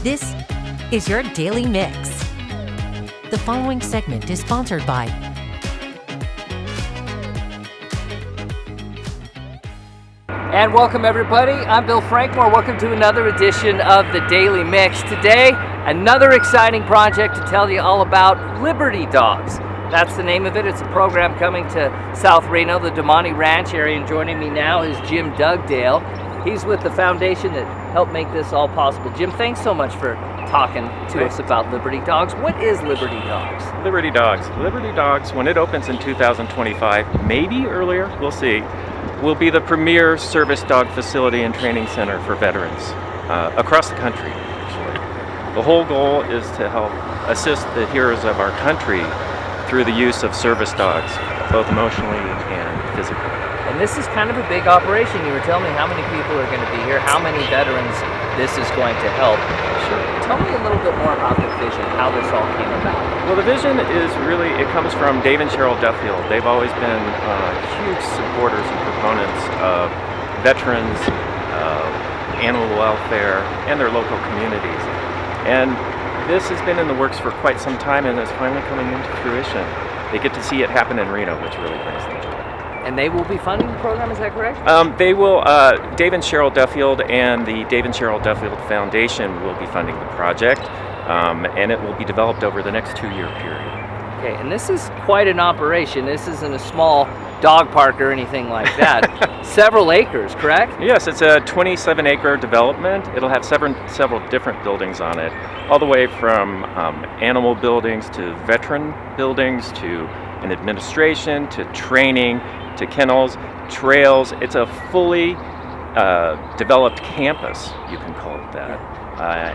This is your Daily Mix. The following segment is sponsored by And welcome everybody, I'm Bill Frankmore. Welcome to another edition of the Daily Mix. Today, another exciting project to tell you all about, LibertyDogs. That's the name of it. It's a program coming to South Reno, the Damani Ranch area, and joining me now is Jim Dugdale. He's with the foundation that helped make this all possible. Jim, thanks so much for talking to us about LibertyDogs. What is LibertyDogs? LibertyDogs, when it opens in 2025, maybe earlier, we'll see, will be the premier service dog facility and training center for veterans across the country, actually. The whole goal is to help assist the heroes of our country through the use of service dogs, both emotionally and physically. And this is kind of a big operation. You were telling me how many people are going to be here, how many veterans this is going to help. Sure. Tell me a little bit more about the vision, how this all came about. Well, the vision is really, it comes from Dave and Cheryl Duffield. They've always been huge supporters and proponents of veterans, animal welfare, and their local communities. And this has been in the works for quite some time and is finally coming into fruition. They get to see it happen in Reno, which really brings them joy. And they will be funding the program, is that correct? They will, Dave and Cheryl Duffield and the Dave and Cheryl Duffield Foundation will be funding the project, and it will be developed over the next 2-year period. Okay, and this is quite an operation. This isn't a small dog park or anything like that. Several acres, correct? Yes, it's a 27-acre development. It'll have several different buildings on it, all the way from animal buildings to veteran buildings to an administration to training to kennels, trails. It's a fully developed campus, you can call it that.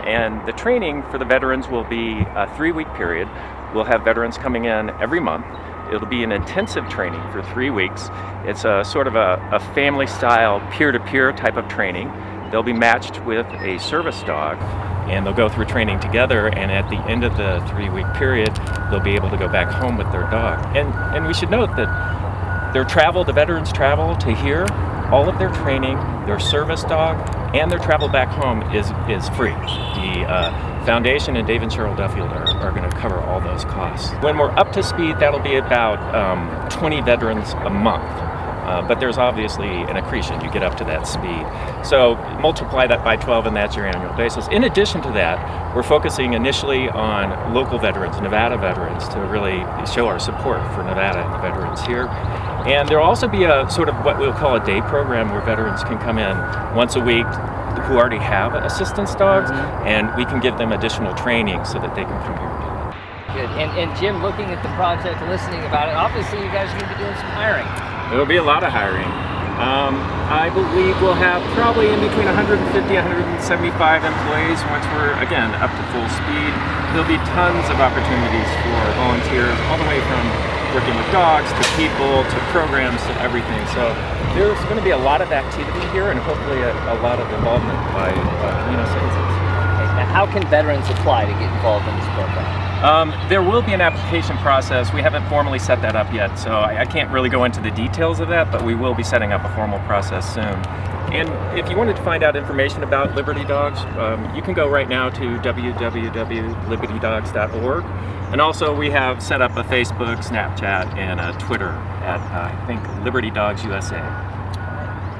And the training for the veterans will be a 3-week period. We'll have veterans coming in every month. It'll be an intensive training for 3 weeks. It's a sort of a family-style, peer-to-peer type of training. They'll be matched with a service dog, and they'll go through training together, and at the end of the 3-week period, they'll be able to go back home with their dog. And we should note that the veterans travel to here, all of their training, their service dog, and their travel back home is free. The foundation and Dave and Cheryl Duffield are going to cover all those costs. When we're up to speed, that'll be about 20 veterans a month. But there's obviously an accretion. You get up to that speed. So multiply that by 12 and that's your annual basis. In addition to that, we're focusing initially on local veterans, Nevada veterans, to really show our support for Nevada and the veterans here. And there'll also be a sort of what we'll call a day program where veterans can come in once a week who already have assistance dogs, and we can give them additional training so that they can come here and do that. Good. And Jim, looking at the project, listening about it, obviously you guys need to be doing some hiring. There'll be a lot of hiring. I believe we'll have probably in between 150, 175 employees once we're, again, up to full speed. There'll be tons of opportunities for volunteers, all the way from working with dogs to people to programs to everything. So there's going to be a lot of activity here and hopefully a lot of involvement by Reno citizens. Okay. And how can veterans apply to get involved in this program? There will be an application process. We haven't formally set that up yet, so I can't really go into the details of that, but we will be setting up a formal process soon. And if you wanted to find out information about LibertyDogs, you can go right now to www.libertydogs.org. And also we have set up a Facebook, Snapchat, and a Twitter at, I think, LibertyDogs USA.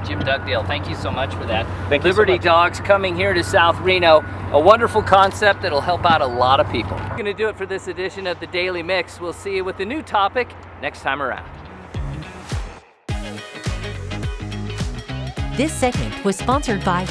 Jim Dugdale, thank you so much for that. Thank you so much. LibertyDogs coming here to South Reno, a wonderful concept that'll help out a lot of people. We're going to do it for this edition of the Daily Mix. We'll see you with a new topic next time around. This segment was sponsored by